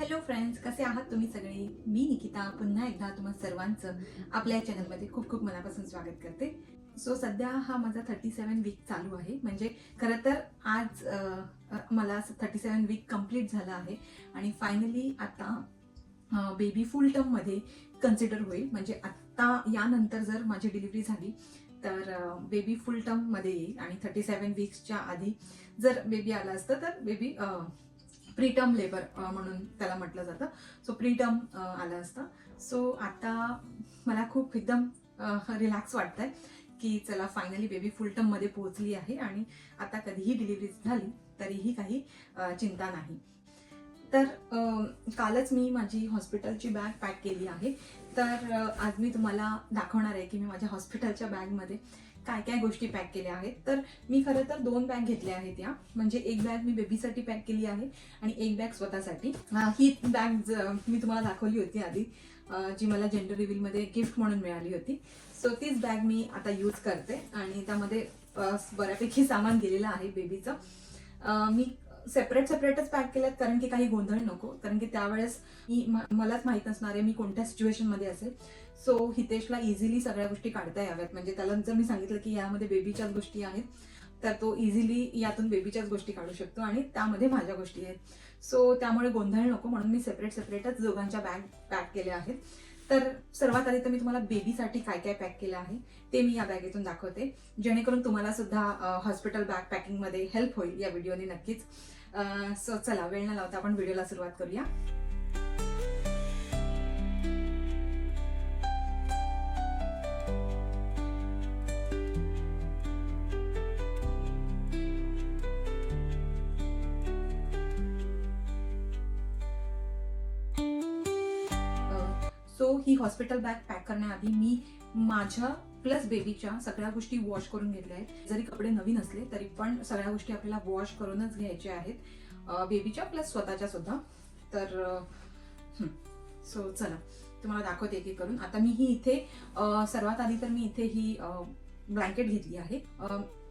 Hello friends, कसे आहात तुम्ही सगळे? मी निकिता पुन्हा एकदा तुम्हा सर्वांचं आपल्या चॅनलमध्ये खूप खूप मनापासून स्वागत करते. सो सध्या हा माझा 37 वीक चालू आहे. म्हणजे खरं तर आज मला 37 वीक कंप्लीट झालं आहे आणि फायनली आता बेबी फुल टर्ममध्ये कन्सिडर होईल. म्हणजे आत्ता यानंतर जर माझी डिलिव्हरी झाली तर बेबी फुल टर्ममध्ये येईल आणि 37 वीक्सच्या आधी जर बेबी आला असतं तर बेबी प्रीटर्म लेबर म्हणून त्याला म्हटलं जातं. सो प्रीटर्म आलं असतं. सो आता मला खूप एकदम रिलॅक्स वाटतंय की चला फायनली बेबी फुल टर्ममध्ये पोहोचली आहे आणि आता कधीही डिलिव्हरी झाली तरीही काही चिंता नाही. तर कालच मी माझी हॉस्पिटलची बॅग पॅक केली आहे. तर आज मी तुम्हाला दाखवणार आहे की मी माझ्या हॉस्पिटलच्या बॅगमध्ये काय काय गोष्टी पॅक केल्या आहेत. तर मी खरं तर 2 बॅग घेतल्या आहेत या. म्हणजे एक बॅग मी बेबीसाठी पॅक केली आहे आणि एक बॅग स्वतःसाठी. ही बॅग मी तुम्हाला दाखवली होती आधी, जी मला जेंडर रिव्हीलमध्ये गिफ्ट म्हणून मिळाली होती. सो तीच बॅग मी आता यूज करते आणि त्यामध्ये बऱ्यापैकी सामान गेलेलं आहे बेबीचं. मी सेपरेटच पॅक केल्यात कारण की काही गोंधळ नको, कारण की त्यावेळेस मलाच माहीत नसणार आहे मी कोणत्या सिच्युएशनमध्ये असेल. सो हितेशला इझिली सगळ्या गोष्टी काढता याव्यात. म्हणजे त्याला जर मी सांगितलं की यामध्ये बेबीच्याच गोष्टी आहेत तर तो इझिली यातून बेबीच्याच गोष्टी काढू शकतो आणि त्यामध्ये माझ्या गोष्टी आहेत. सो त्यामुळे गोंधळ नको म्हणून मी सेपरेटच दोघांच्या बॅग पॅक केल्या आहेत. तर सर्वात आधी तर मी तुम्हाला बेबीसाठी काय काय पॅक केलं आहे ते मी या बॅगेतून दाखवते, जेणेकरून तुम्हाला सुद्धा हॉस्पिटल बॅग पॅकिंगमध्ये हेल्प होईल या व्हिडिओने नक्कीच. सो चला वेळ न लावता आपण व्हिडिओला सुरुवात करूया. सो ही हॉस्पिटल बॅग पॅक करण्याआधी मी माझ्या प्लस बेबीच्या सगळ्या गोष्टी वॉश करून घेतल्या आहेत. जरी कपडे नवीन असले तरी पण सगळ्या गोष्टी आपल्याला वॉश करूनच घ्यायच्या आहेत, बेबीच्या प्लस स्वतःच्या सुद्धा. तर सो चला तुम्हाला दाखवते एक एक करून. आता मी ही इथे सर्वात आधी तर मी इथे ही ब्लँकेट घेतली आहे.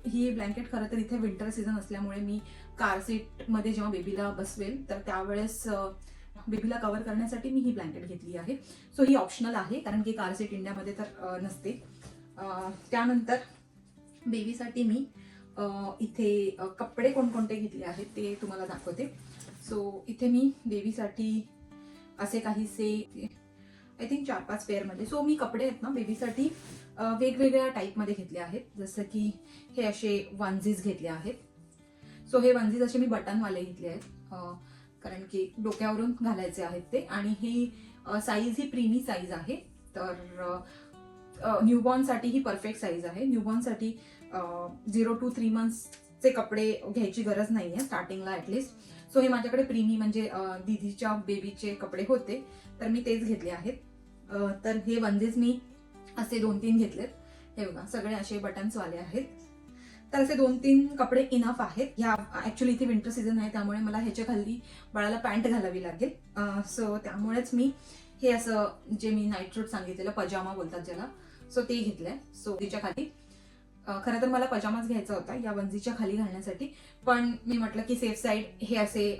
ही ब्लँकेट खरं तर इथे विंटर सीझन असल्यामुळे मी कार सीटमध्ये जेव्हा बेबीला बसवेल तर त्यावेळेस बेबीला कव्हर करण्यासाठी मी ही ब्लँकेट घेतली आहे. सो ही ऑप्शनल आहे कारण की कार सीट इंडियामध्ये तर नसते. त्यानंतर बेबीसाठी मी इथे कपडे कोणकोणते घेतले आहेत ते तुम्हाला दाखवते. सो इथे मी बेबीसाठी असे काहीसे आय थिंक 4-5 पेअरमध्ये. सो मी कपडे आहेत ना बेबीसाठी वेगवेगळ्या टाईपमध्ये घेतले आहेत. जसं की हे असे वनझीज घेतले आहेत. सो हे वनझीज असे मी बटनवाले घेतले आहेत कारण की डोक्यावरून घालायचे आहेत ते. आणि ही साईज ही प्रीमी साईज आहे. तर न्यूबॉर्नसाठी ही परफेक्ट साईज आहे. न्यूबॉर्नसाठी 0 to 3 monthsचे कपडे घ्यायची गरज नाही आहे स्टार्टिंगला ॲटलिस्ट. सो हे माझ्याकडे प्रीमी म्हणजे दीदीच्या बेबीचे कपडे होते तर मी तेच घेतले आहेत. तर हे वनझीज मी असे 2-3 घेतलेत. हे बघा सगळे असे बटन्सवाले आहेत. तर असे 2-3 कपडे इनफ आहेत. ह्या ऍक्च्युली इथे विंटर सीझन आहे त्यामुळे मला ह्याच्या खाली बाळाला पॅन्ट घालावी लागेल. सो त्यामुळेच मी हे असं जे मी नाईट सूट सांगितलेलं पजामा बोलतात ज्याला, सो ते घेतलंय. सो तिच्या खाली खरं तर मला पजामाच घ्यायचा होता या वंजीच्या खाली घालण्यासाठी, पण मी म्हटलं की सेफ साईड हे असे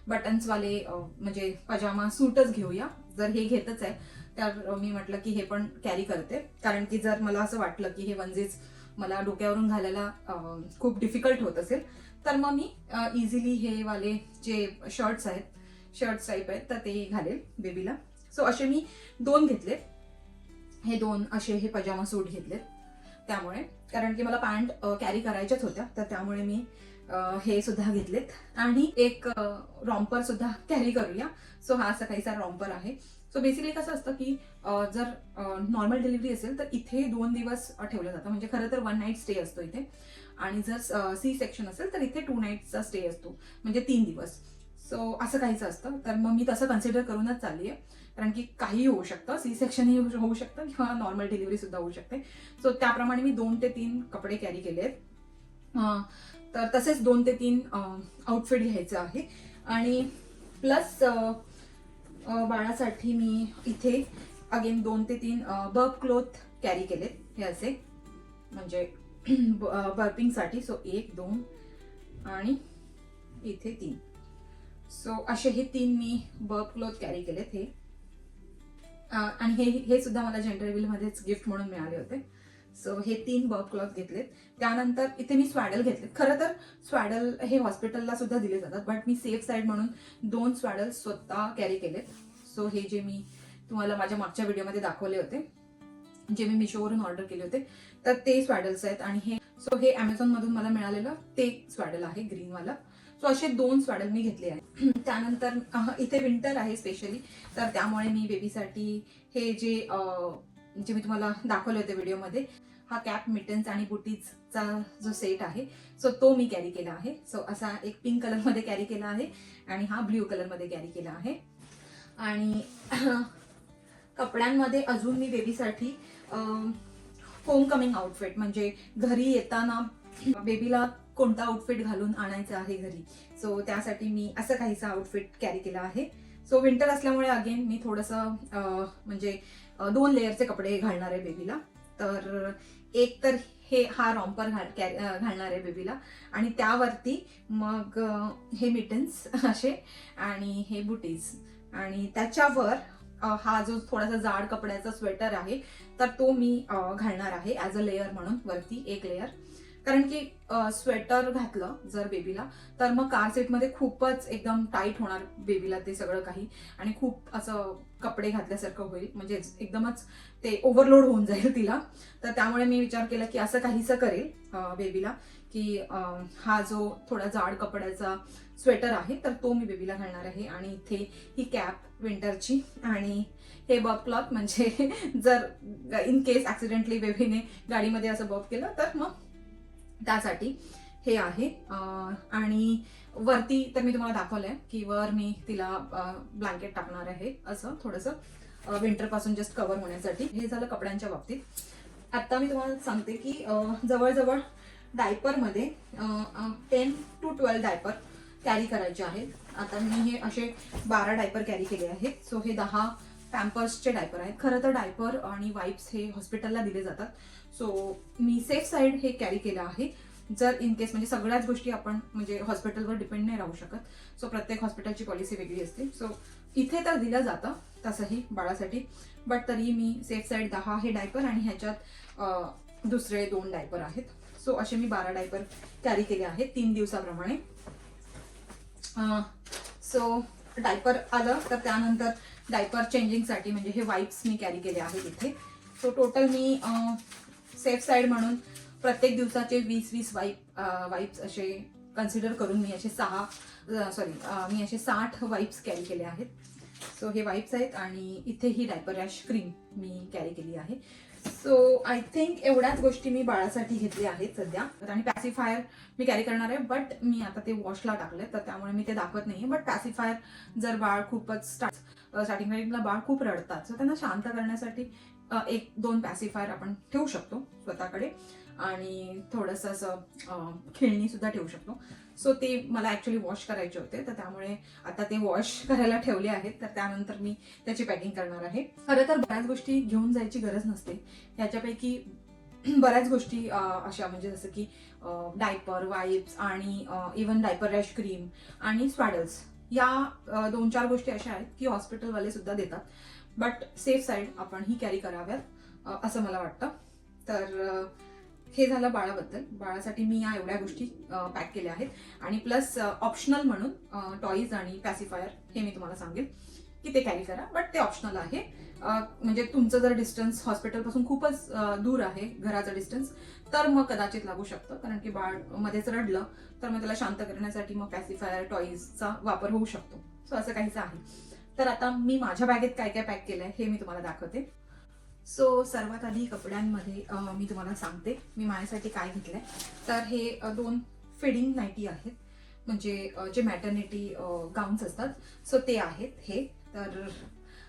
बटन्सवाले म्हणजे पजामा सूटच घेऊया. जर हे घेतच आहे तर मी म्हटलं की हे पण कॅरी करते, कारण की जर मला असं वाटलं की हे वंजीज मला डोक्यावरून घालायला खूप डिफिकल्ट होत असेल तर मग मी इझिली हे वाले जे शर्ट्स टाईप आहेत तर ते घालेल बेबीला. सो असे मी 2 घेतलेत. हे 2 असे हे पजामा सूट घेतलेत त्यामुळे, कारण की मला पॅन्ट कॅरी करायच्याच होत्या तर त्यामुळे मी हे सुद्धा घेतलेत. आणि एक रॉम्पर सुद्धा कॅरी करूया. सो हा असा काहीसा रॉम्पर आहे. सो बेसिकली कसं असतं की जर नॉर्मल डिलिव्हरी असेल तर इथे 2 दिवस ठेवलं जातं. म्हणजे खरं तर 1 नाईट स्टे असतो इथे. आणि जर सी सेक्शन असेल तर इथे 2 नाईटचा स्टे असतो, म्हणजे 3 दिवस. सो असं काहीच असतं. तर मग मी तसं कन्सिडर करूनच चालली आहे, कारण की काही होऊ शकतं, सी सेक्शनही होऊ शकतं किंवा नॉर्मल डिलिव्हरी सुद्धा होऊ शकते. सो त्याप्रमाणे मी 2 ते 3 कपडे कॅरी केले आहेत. तर तसेच 2 ते 3 आउटफिट घ्यायचं आहे. आणि प्लस बाळासाठी मी इथे अगेन 2 ते 3 बर्प क्लोथ कॅरी केलेत. हे असे म्हणजे बर्पिंगसाठी. सो 1, 2 आणि इथे 3. सो असे हे 3 मी बर्ब क्लॉथ कॅरी केलेत हे. आणि हे सुद्धा मला जनरल मध्येच गिफ्ट म्हणून मिळाले होते. सो हे 3 बर्ब क्लॉथ घेतलेत. त्यानंतर इथे मी स्वॅडल घेतलेत. खरं तर स्वॅडल हे हॉस्पिटलला सुद्धा दिले जातात, बट मी सेफ साईड म्हणून 2 स्वॅडल स्वतः कॅरी केलेत. सो हे जे मी तुम्हाला माझ्या मागच्या व्हिडिओमध्ये दाखवले होते, जे मी मिशोवरून ऑर्डर केले होते, तर ते स्वॅडल्स आहेत. आणि हे अमेझॉन मधून मला मिळालेलं ते स्वॅडल आहे ग्रीनवाला. सो असे 2 स्वॅडल मी घेतले आहेत. त्यानंतर इथे विंटर आहे स्पेशली, तर त्यामुळे मी बेबीसाठी हे जे मी तुम्हाला दाखवले होते व्हिडिओमध्ये, हा कॅप, मिटन्स आणि बुटीजचा जो सेट आहे, सो तो मी कॅरी केला आहे. सो असा एक पिंक कलरमध्ये कॅरी केला आहे आणि हा ब्ल्यू कलरमध्ये कॅरी केला आहे. आणि कपड्यांमध्ये अजून मी बेबीसाठी होम कमिंग आउटफिट, म्हणजे घरी येताना बेबीला कोणता आउटफिट घालून आणायचं आहे घरी, सो त्यासाठी मी असं काहीसा आउटफिट कॅरी केला आहे. सो विंटर असल्यामुळे अगेन मी थोडंसं म्हणजे 2 लेअरचे कपडे घालणार आहे बेबीला. तर एक तर हा रॉम्पर घालणार आहे बेबीला, आणि त्यावरती मग हे मिटन्स असे आणि हे बुटीज, आणि त्याच्यावर हा जो थोडासा जाड कपड्याचा स्वेटर आहे, तर तो मी घालणार आहे ॲज अ लेअर म्हणून वरती एक लेअर. कारण की स्वेटर घातलं जर बेबीला, तर मग कार सीटमध्ये खूपच एकदम टाईट होणार बेबीला ते सगळं काही, आणि खूप असं कपडे घातल्यासारखं होईल, म्हणजे एकदमच ते ओव्हरलोड होऊन जाईल तिला. तर त्यामुळे मी विचार केला की असं काहीसं करेल बेबीला, की हा जो थोडा जाड कपड्याचा स्वेटर आहे, तर तो मी बेबीला घालणार आहे. आणि इथे ही कॅप विंटरची, आणि हे बब क्लॉथ, म्हणजे जर इन केस ऍक्सिडेंटली बेबीने गाडीमध्ये असं बब केलं तर मग त्यासाठी हे आहे. आणि वरती तर मी तुम्हाला दाखवलंय की वर मी तिला ब्लँकेट टाकणार आहे, असं थोडंसं विंटर पासून जस्ट कव्हर होण्यासाठी. हे झालं कपड्यांच्या बाबतीत. आता मी तुम्हाला सांगते की जवळजवळ डायपरमध्ये 10 to 12 डायपर कॅरी करायचे आहेत. आता मी हे असे 12 डायपर कॅरी केले आहेत. सो हे 10 पॅम्पर्सचे डायपर आहेत. खरं तर डायपर आणि वाईप्स हे हॉस्पिटलला दिले जातात, सो मी सेफ साईड हे कॅरी केलं आहे. जर इन केस, म्हणजे सगळ्याच गोष्टी आपण म्हणजे हॉस्पिटलवर डिपेंड नाही राहू शकत, सो प्रत्येक हॉस्पिटलची पॉलिसी वेगळी असते. सो इथे तर दिलं जातं तसंही बाळासाठी, बट तरी मी सेफ साईड 10 हे डायपर, आणि ह्याच्यात दुसरे 2 डायपर आहेत. सो असे मी 12 डायपर कॅरी केले आहेत 3 दिवसाप्रमाणे. सो डायपर आलं, तर त्यानंतर डायपर चेंजिंगसाठी म्हणजे हे वाईप्स मी कॅरी केले आहेत इथे. सो टोटल मी सेफ साईड म्हणून प्रत्येक दिवसाचे 20-20 वाईप्स असे कन्सिडर करून मी असे 60 वाईप्स कॅरी केले आहेत. सो हे वाईप्स आहेत, आणि इथे ही डायपर रॅश क्रीम मी कॅरी केली आहे. सो आय थिंक एवढ्याच गोष्टी मी बाळासाठी घेतल्या आहेत सध्या. आणि पॅसिफायर मी कॅरी करणार आहे, बट मी आता ते वॉशला टाकलंय, तर त्यामुळे मी ते दाखवत नाहीये. बट पॅसिफायर जर बाळ खूपच स्टार्टिंगला बाळ खूप रडतात, सो त्यांना शांत करण्यासाठी 1-2 पॅसिफायर आपण ठेवू शकतो स्वतःकडे, आणि थोडंसं असं खेळणी सुद्धा ठेवू शकतो. सो ते मला ऍक्च्युली वॉश करायचे होते, तर त्यामुळे आता ते वॉश करायला ठेवले आहेत. तर त्यानंतर मी त्याची पॅकिंग करणार आहे. खरं तर बऱ्याच गोष्टी घेऊन जायची गरज नसते. याच्यापैकी बऱ्याच गोष्टी अशा, म्हणजे जसं की डायपर, वाईप्स, आणि इवन डायपर रॅश क्रीम आणि स्वॅडल्स, या 2-4 गोष्टी अशा आहेत की हॉस्पिटलवाले सुद्धा देतात, बट सेफ साईड आपण ही कॅरी कराव्यात असं मला वाटतं. तर हे झालं बाळाबद्दल. बाळासाठी मी या एवढ्या गोष्टी पॅक केल्या आहेत. आणि प्लस ऑप्शनल म्हणून टॉईज आणि पॅसिफायर हे मी तुम्हाला सांगेल की ते कॅरी करा, बट ते ऑप्शनल आहे. म्हणजे तुमचं जर डिस्टन्स हॉस्पिटलपासून खूपच दूर आहे, घराचं डिस्टन्स, तर मग कदाचित लागू शकतं. कारण की बाळ मध्येच रडलं तर मग त्याला शांत करण्यासाठी मग पॅसिफायर, टॉईजचा वापर होऊ शकतो. सो असं काहीच आहे. तर आता मी माझ्या बॅगेत काय काय पॅक केलंय हे मी तुम्हाला दाखवते. सो सर्वात आधी कपड्यांमध्ये मी तुम्हाला सांगते मी माझ्यासाठी काय घेतलंय. तर हे 2 फिडिंग नाईटी आहेत, म्हणजे जे मॅटर्निटी गाऊन्स असतात, सो ते आहेत हे. तर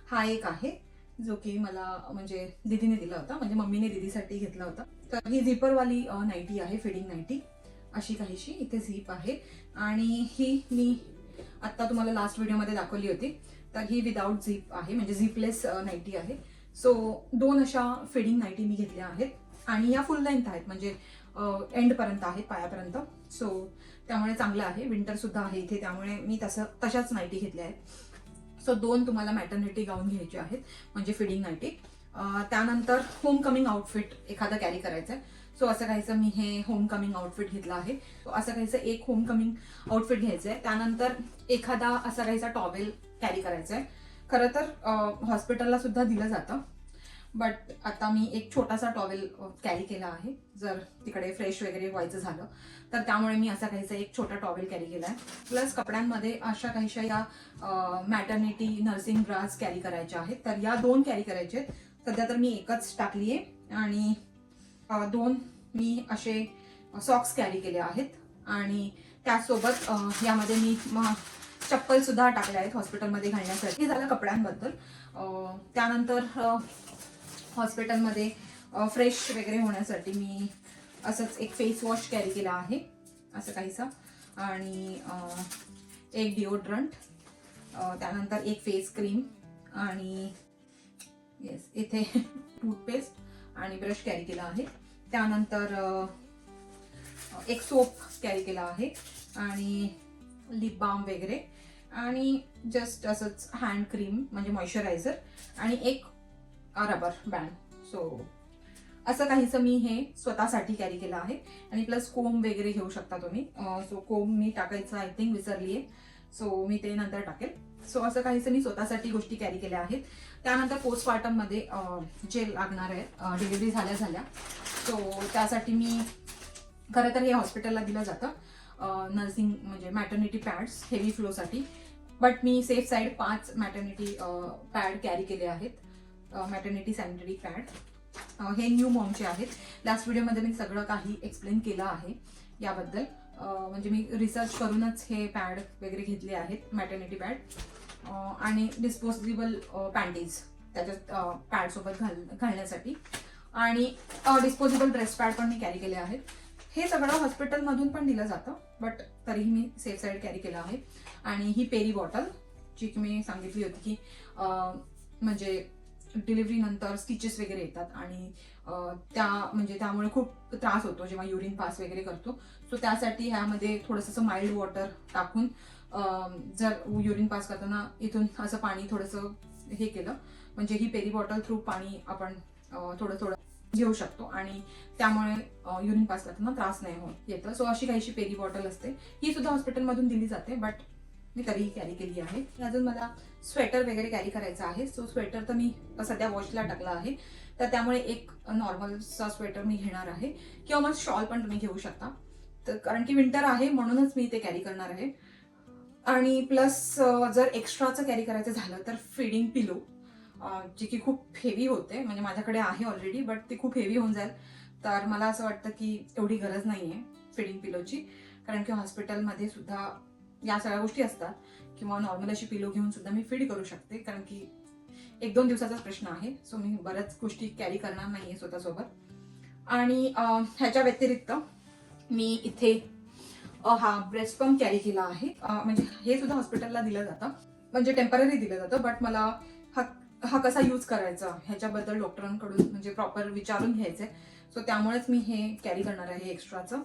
हा एक आहे जो की मला म्हणजे दीदीने दिला होता, म्हणजे मम्मीने दीदीसाठी घेतला होता. तर ही झिपरवाली नाईटी आहे, फिडिंग नाईटी अशी काहीशी. इथे झीप आहे, आणि ही मी आता तुम्हाला लास्ट व्हिडिओमध्ये दाखवली होती. तर ही विदाऊट झीप आहे, म्हणजे झीपलेस नाईटी आहे. सो 2 अशा फिडिंग नाईटी मी घेतल्या आहेत, आणि या फुल लेंथ आहेत, म्हणजे एंड पर्यंत आहेत, पायापर्यंत. सो त्यामुळे चांगलं आहे. विंटर सुद्धा आहे इथे, त्यामुळे मी तशाच नाईटी घेतल्या आहेत. सो 2 तुम्हाला मॅटर्निटी गाऊन घ्यायचे आहेत, म्हणजे फिडिंग नाईटी. त्यानंतर होम कमिंग आउटफिट एखादा कॅरी करायचं आहे. सो असं काहीचं मी हे होम कमिंग आउटफिट घेतलं आहे. असं काहीचं एक होम कमिंग आउटफिट घ्यायचं आहे. त्यानंतर एखादा असा काहीचा टॉवेल कॅरी करायचा आहे. खरं तर हॉस्पिटलला सुद्धा दिलं जातं, बट आता मी एक छोटासा टॉवेल कॅरी केला आहे, जर तिकडे फ्रेश वगैरे व्हायचं झालं तर. त्यामुळे मी असा काहीचा एक छोटा टॉवेल कॅरी केला आहे. प्लस कपड्यांमध्ये अशा काहीशा या मॅटर्निटी नर्सिंग ब्रास कॅरी करायच्या आहेत, तर या 2 कॅरी करायचे आहेत. सध्या तर मी एकच टाकली आहे, आणि 2 मी असे सॉक्स कॅरी केले आहेत. आणि त्यासोबत यामध्ये मी चप्पल सुद्धा टाकल्या आहेत हॉस्पिटलमध्ये घालण्यासाठी. हे झालं कपड्यांबद्दल. त्यानंतर हॉस्पिटलमध्ये फ्रेश वगैरे होण्यासाठी मी असंच एक फेस वॉश कॅरी केला आहे, असं काहीसा. आणि एक डिओड्रंट, त्यानंतर एक फेस क्रीम, आणि इथे टूथपेस्ट आणि ब्रश कॅरी केला आहे. त्यानंतर एक सोप कॅरी केला आहे, आणि लिप बाम वगैरे, आणि जस्ट असंच हँड क्रीम म्हणजे मॉइश्चरायझर, आणि एक रबर बँड. सो असं काहीचं मी हे स्वतःसाठी कॅरी केलं आहे. आणि प्लस कोम वगैरे घेऊ शकता तुम्ही. सो कोम मी टाकायचं आय थिंक विसरलीये, सो मी ते नंतर टाकेल. सो असं काहीचं मी स्वतःसाठी गोष्टी कॅरी केल्या आहेत. त्यानंतर पोस्टमार्टम मध्ये जे लागणार आहे डिलिव्हरी झाल्या, सो त्यासाठी मी खरं तर हे हॉस्पिटलला दिलं जातं नर्सिंग म्हणजे मॅटर्निटी पॅड्स हेवी फ्लोसाठी, बट मी safe side 5 maternity pad carry केले आहेत. मॅटर्निटी सॅनिटरी पॅड हे न्यू मॉमचे आहेत. लास्ट व्हिडिओमध्ये मी सगळं काही एक्सप्लेन केलं आहे याबद्दल. म्हणजे मी रिसर्च करूनच हे पॅड वगैरे घेतले आहेत, मॅटर्निटी पॅड. आणि डिस्पोजेबल पॅन्टीज त्याच्यात पॅड सोबत घालण्यासाठी, आणि डिस्पोजेबल ब्रेस्ट पॅड पण मी कॅरी केले आहेत. हे सगळं हॉस्पिटलमधून पण दिलं जातं, बट तरीही मी सेफ साईड कॅरी केलं आहे. आणि ही पेरी बॉटल, जी की मी सांगितली होती की म्हणजे डिलिव्हरी नंतर स्टिचेस वगैरे येतात, आणि त्यामुळे खूप त्रास होतो जेव्हा युरिन पास वगैरे करतो. सो त्यासाठी ह्यामध्ये थोडंसं माइल्ड वॉटर टाकून जर युरिन पास करताना इथून असं पाणी थोडंसं हे केलं, म्हणजे ही पेरी बॉटल थ्रू पाणी आपण थोडं घेऊ शकतो, आणि त्यामुळे युरिन पास करताना त्रास नाही होत येतं. सो अशी काहीशी पेरी बॉटल असते, ही सुद्धा हॉस्पिटलमधून दिली जाते, बट मी तरीही कॅरी केली आहे. अजून मला स्वेटर वगैरे कॅरी करायचं आहे. सो स्वेटर तर मी सध्या वॉशला टाकला आहे, तर त्यामुळे एक नॉर्मलचा स्वेटर मी घेणार आहे, किंवा मग शॉल पण तुम्ही घेऊ शकता. तर कारण की विंटर आहे म्हणूनच मी ते कॅरी करणार आहे. आणि प्लस जर एक्स्ट्राचं कॅरी करायचं झालं तर फिडिंग पिलो, जी की खूप हेवी होते, म्हणजे माझ्याकडे आहे ऑलरेडी, बट ती खूप हेवी होऊन जाईल. तर मला असं वाटतं की एवढी गरज नाही आहे फिडिंग पिलोची, कारण की हॉस्पिटलमध्ये सुद्धा या सगळ्या गोष्टी असतात, किंवा नॉर्मल अशी पिलो घेऊन सुद्धा मी फीड करू शकते, कारण की 1-2 दिवसाचाच प्रश्न आहे. सो मी बऱ्याच गोष्टी कॅरी करणार नाहीये स्वतःसोबत. आणि ह्याच्या व्यतिरिक्त मी इथे हा ब्रेस्ट पंप कॅरी केला आहे. म्हणजे हे सुद्धा हॉस्पिटलला दिलं जातं, म्हणजे टेम्पररी दिलं जातं, बट मला हा कसा यूज करायचा ह्याच्याबद्दल डॉक्टरांकडून म्हणजे प्रॉपर विचारून घ्यायचंय. सो त्यामुळेच मी हे कॅरी करणार आहे एक्स्ट्राचं.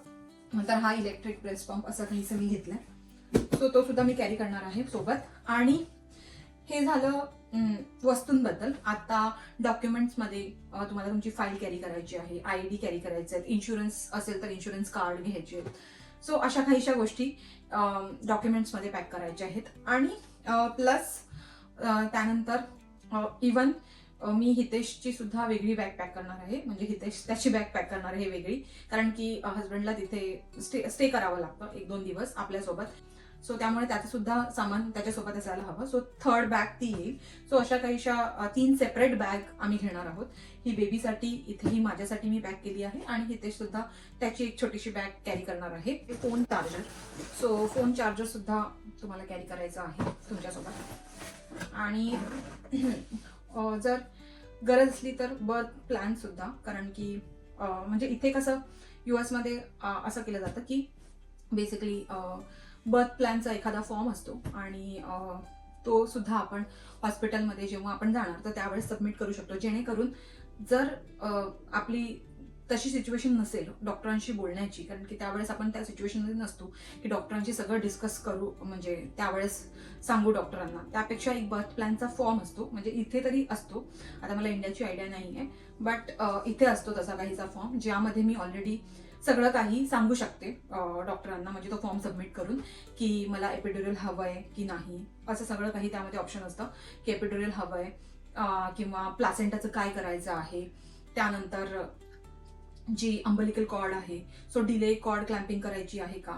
नंतर हा इलेक्ट्रिक ब्रेस्ट पंप असं काहीसं मी घेतलंय, सो तो सुद्धा मी कॅरी करणार आहे सोबत. आणि हे झालं वस्तूंबद्दल. आता डॉक्युमेंट्समध्ये तुम्हाला तुमची फाईल कॅरी करायची आहे, ID कॅरी करायचे आहेत, इन्शुरन्स असेल तर इन्शुरन्स कार्ड घ्यायचे आहेत. सो अशा काहीशा गोष्टी डॉक्युमेंट्समध्ये पॅक करायच्या आहेत. आणि प्लस त्यानंतर इवन मी हितेशची सुद्धा वेगळी बॅग पॅक करणार आहे, म्हणजे हितेश त्याची बॅग पॅक करणार आहे वेगळी, कारण की हस्बंडला तिथे स्टे करावं लागतं 1-2 दिवस आपल्यासोबत. सो त्यामुळे त्याचं सुद्धा सामान त्याच्यासोबत असायला हवं. सो थर्ड बॅग ती येईल. सो अशा काहीशा 3 सेपरेट बॅग आम्ही घेणार आहोत. ही बेबीसाठी इथेही माझ्यासाठी मी पॅक केली आहे, आणि हितेश सुद्धा त्याची एक छोटीशी बॅग कॅरी करणार आहे. Phone charger, so phone charger सुद्धा तुम्हाला कॅरी करायचं आहे तुमच्यासोबत. आणि जर गरज असली तर बर्थ प्लॅन सुद्धा, कारण की म्हणजे इथे कसं US मध्ये असं केलं जातं की बेसिकली बर्थ प्लॅनचा एखादा फॉर्म असतो, आणि तो सुद्धा आपण हॉस्पिटलमध्ये जेव्हा आपण जाणार तर त्यावेळेस सबमिट करू शकतो, जेणेकरून जर आपली तशी सिच्युएशन नसेल डॉक्टरांशी बोलण्याची, कारण की त्यावेळेस आपण त्या सिच्युएशनमध्ये नसतो की डॉक्टरांशी सगळं डिस्कस करू, म्हणजे त्यावेळेस सांगू डॉक्टरांना. त्यापेक्षा एक बर्थ प्लॅनचा फॉर्म असतो, म्हणजे इथे तरी असतो, आता मला इंडियाची आयडिया नाही आहे, बट इथे असतो तसा काहीचा फॉर्म, ज्यामध्ये मी ऑलरेडी सगळं काही सांगू शकते डॉक्टरांना, म्हणजे तो फॉर्म सबमिट करून की मला एपिड्युरल हवं आहे की नाही, असं सगळं काही त्यामध्ये ऑप्शन असतं की एपिड्युरल हवं आहे किंवा प्लासेंटाचं काय करायचं आहे, त्यानंतर जी अंबलिकल कॉर्ड आहे, सो डिले कॉर्ड क्लॅम्पिंग करायची आहे का,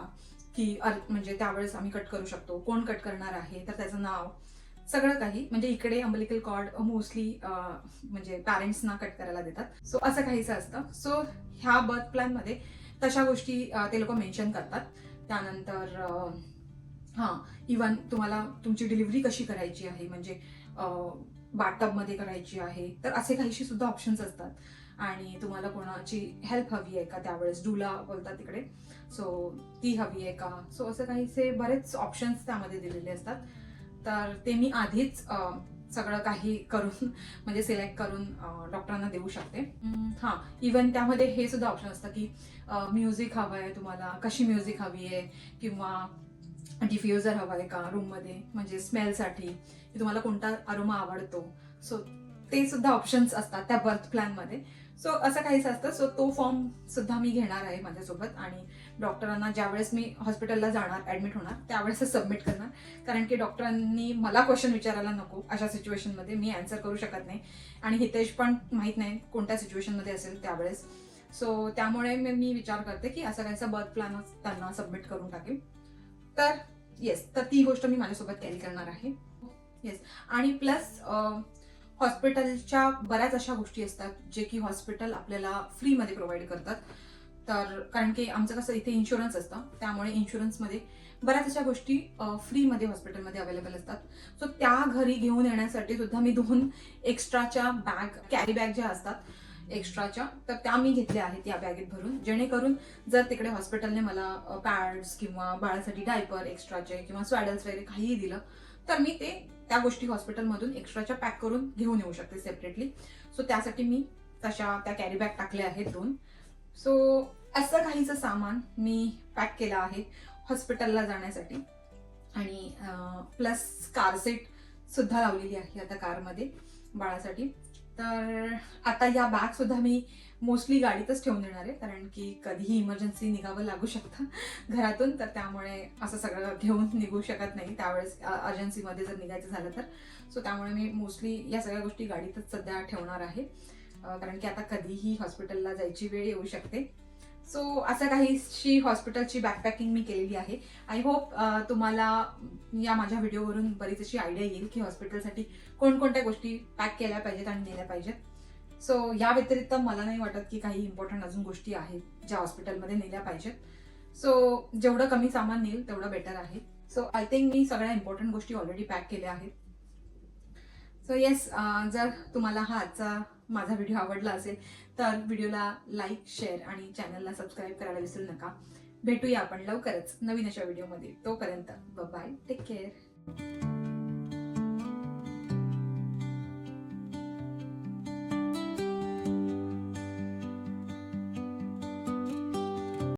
की म्हणजे त्यावेळेस आम्ही कट करू शकतो, कोण कट करणार आहे, तर त्याचं नाव, सगळं काही. म्हणजे इकडे अंबलिकल कॉर्ड मोस्टली म्हणजे पॅरेंट्सना कट करायला देतात, सो असं काहीचं असतं. सो ह्या बर्थ प्लॅनमध्ये तशा गोष्टी ते लोक मेन्शन करतात. त्यानंतर इवन तुम्हाला तुमची डिलिव्हरी कशी करायची आहे, म्हणजे बाथटबमध्ये करायची आहे, तर असे काहीशी सुद्धा ऑप्शन्स असतात. आणि तुम्हाला कोणाची हेल्प हवी आहे का, त्यावेळेस डुला बोलतात तिकडे, सो ती हवी आहे का, सो असं काहीसे बरेच ऑप्शन्स त्यामध्ये दिलेले असतात. तर ते मी आधीच सगळं काही करून म्हणजे सिलेक्ट करून डॉक्टरांना देऊ शकते. इवन त्यामध्ये हे सुद्धा ऑप्शन असतं की म्युझिक हवं आहे तुम्हाला, कशी म्युझिक हवी आहे, किंवा डिफ्युजर हवा आहे का रूममध्ये, म्हणजे स्मेलसाठी, की तुम्हाला कोणता अरोमा आवडतो, सो ते सुद्धा ऑप्शन्स असतात त्या बर्थ प्लॅनमध्ये. सो असं काहीच असतं. सो तो फॉर्म सुद्धा मी घेणार आहे माझ्यासोबत, आणि डॉक्टरांना ज्यावेळेस मी हॉस्पिटलला जाणार, ऍडमिट होणार, त्यावेळेस सबमिट करणार, कारण की डॉक्टरांनी मला क्वेश्चन विचारायला नको अशा सिच्युएशनमध्ये, मी आन्सर करू शकत नाही, आणि हितेश पण माहीत नाही कोणत्या सिच्युएशनमध्ये असेल त्यावेळेस. सो त्यामुळे मी विचार करते की असं काहीचा बर्थ प्लॅन त्यांना सबमिट करून टाकेल. तर येस, तर ती गोष्ट मी माझ्यासोबत कॅरी करणार आहे. येस, आणि प्लस हॉस्पिटलच्या बऱ्याच अशा गोष्टी असतात जे की हॉस्पिटल आपल्याला फ्रीमध्ये प्रोव्हाइड करतात. तर कारण की आमचं कसं इथे इन्शुरन्स असतं, त्यामुळे इन्शुरन्समध्ये बऱ्याच अशा गोष्टी फ्रीमध्ये हॉस्पिटलमध्ये अवेलेबल असतात. सो त्या घरी घेऊन येण्यासाठी सुद्धा मी 2 एक्स्ट्राच्या बॅग, कॅरी बॅग ज्या असतात एक्स्ट्राच्या, तर त्या मी घेतल्या आहेत या बॅगेत भरून, जेणेकरून जर तिकडे हॉस्पिटलने मला पॅड्स किंवा बाळासाठी डायपर एक्स्ट्राचे किंवा स्वॅडल्स वगैरे काहीही दिलं, तर मी ते त्या गोष्टी हॉस्पिटलमधून एक्स्ट्राच्या पॅक करून घेऊन येऊ शकते सेपरेटली. सो त्यासाठी मी तशा त्या कॅरी बॅग टाकल्या आहेत 2. सो असं काहीचं सामान मी पॅक केलं आहे हॉस्पिटलला जाण्यासाठी. आणि प्लस कार सीट सुद्धा लावलेली आहे आता कारमध्ये बाळासाठी. तर आता या बॅग सुद्धा मी मोस्टली गाडीतच ठेवून देणार आहे, कारण की कधीही इमर्जन्सी निघावं लागू शकतं घरातून, तर त्यामुळे असं सगळं घेऊन निघू शकत नाही त्यावेळेस अर्जन्सीमध्ये जर निघायचं झालं तर. सो त्यामुळे मी मोस्टली या सगळ्या गोष्टी गाडीतच सध्या ठेवणार आहे, कारण की आता कधीही हॉस्पिटलला जायची वेळ येऊ शकते. सो असं काहीशी हॉस्पिटलची बॅकपॅकिंग मी केलेली आहे. आय होप तुम्हाला या माझ्या व्हिडिओवरून बरीच अशी आयडिया येईल की हॉस्पिटलसाठी कोणकोणत्या गोष्टी पॅक केल्या पाहिजेत आणि नेल्या पाहिजेत. सो या व्यतिरिक्त मला नाही वाटत की काही इम्पॉर्टंट अजून गोष्टी आहेत ज्या हॉस्पिटलमध्ये नेल्या पाहिजेत. सो जेवढं कमी सामान नेईल तेवढं बेटर आहे. सो आय थिंक मी सगळ्या इम्पॉर्टंट गोष्टी ऑलरेडी पॅक केल्या आहेत. सो येस, जर तुम्हाला हा आजचा माझा व्हिडिओ आवडला असेल तर व्हिडिओला लाईक, शेअर आणि चॅनलला सबस्क्राईब करायला विसरू नका. भेटूया आपण लवकरच नवीन अशा व्हिडिओमध्ये. तोपर्यंत बाय, टेक केअर.